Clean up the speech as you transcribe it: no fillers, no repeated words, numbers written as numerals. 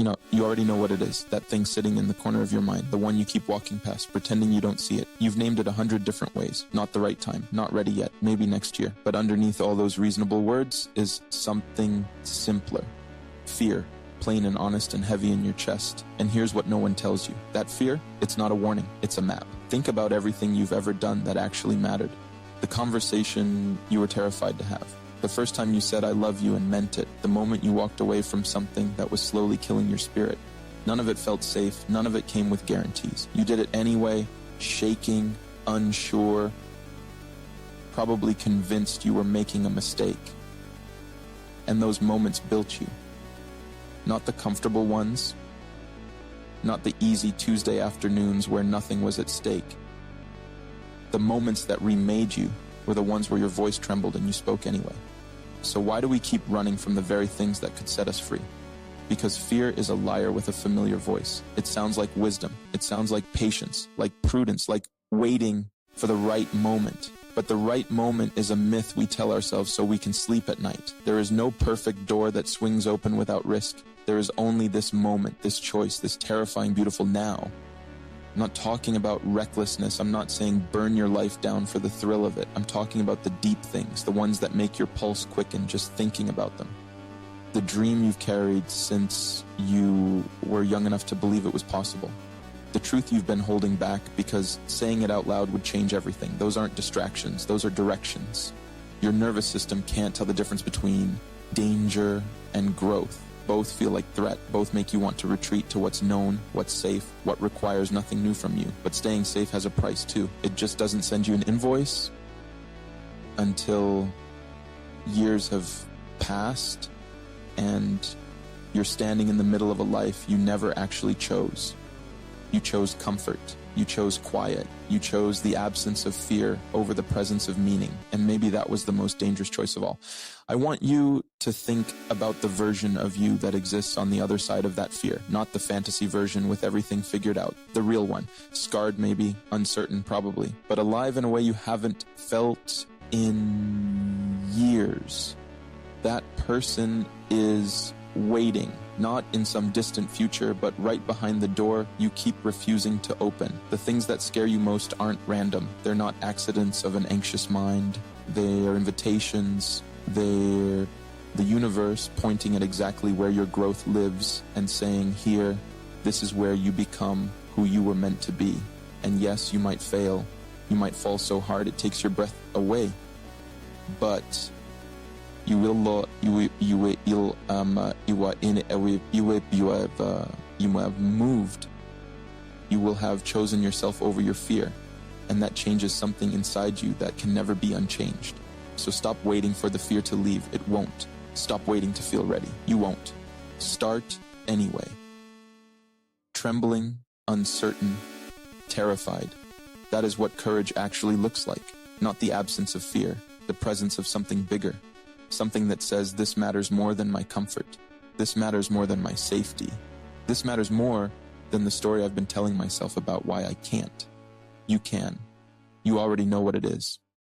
You already know what it is, that thing sitting in the corner of your mind, the one you keep walking past, pretending you don't see it. You've named it 100 different ways. Not the right time, not ready yet, maybe next year. But underneath all those reasonable words is something simpler. Fear, plain and honest and heavy in your chest. And here's what no one tells you. That fear, it's not a warning, it's a map. Think about everything you've ever done that actually mattered. The conversation you were terrified to have. The first time you said I love you and meant it. The moment you walked away from something that was slowly killing your spirit. None of it felt safe. None of it came with guarantees. You did it anyway, shaking, unsure, probably convinced you were making a mistake. And those moments built you. Not the comfortable ones, not the easy Tuesday afternoons where nothing was at stake. The moments that remade you were the ones where your voice trembled and you spoke anyway. So why do we keep running from the very things that could set us free? Because fear is a liar with a familiar voice. It sounds like wisdom. It sounds like patience, like prudence, like waiting for the right moment. But the right moment is a myth we tell ourselves so we can sleep at night. There is no perfect door that swings open without risk. There is only this moment, this choice, this terrifying, beautiful now. I'm not talking about recklessness. I'm not saying burn your life down for the thrill of it. I'm talking about the deep things, the ones that make your pulse quicken just thinking about them. The dream you've carried since you were young enough to believe it was possible. The truth you've been holding back because saying it out loud would change everything. Those aren't distractions, those are directions. Your nervous system can't tell the difference between danger and growth. Both feel like threat, both make you want to retreat to what's known, what's safe, what requires nothing new from you. But staying safe has a price too. It just doesn't send you an invoice until years have passed and you're standing in the middle of a life you never actually chose. You chose comfort. You chose quiet. You chose the absence of fear over the presence of meaning. And maybe that was the most dangerous choice of all. I want you to think about the version of you that exists on the other side of that fear, not the fantasy version with everything figured out, the real one. Scarred maybe, uncertain probably, but alive in a way you haven't felt in years. That person is waiting. Not in some distant future, but right behind the door you keep refusing to open. The things that scare you most aren't random. They're not accidents of an anxious mind. They are invitations. They're the universe pointing at exactly where your growth lives and saying, here, this is where you become who you were meant to be. And yes, you might fail. You might fall so hard it takes your breath away. But you have moved. You will have chosen yourself over your fear, and that changes something inside you that can never be unchanged. So stop waiting for the fear to leave. It won't. Stop waiting to feel ready. You won't. Start anyway. Trembling, uncertain, terrified. That is what courage actually looks like. Not the absence of fear, the presence of something bigger. Something that says, this matters more than my comfort. This matters more than my safety. This matters more than the story I've been telling myself about why I can't. You can. You already know what it is.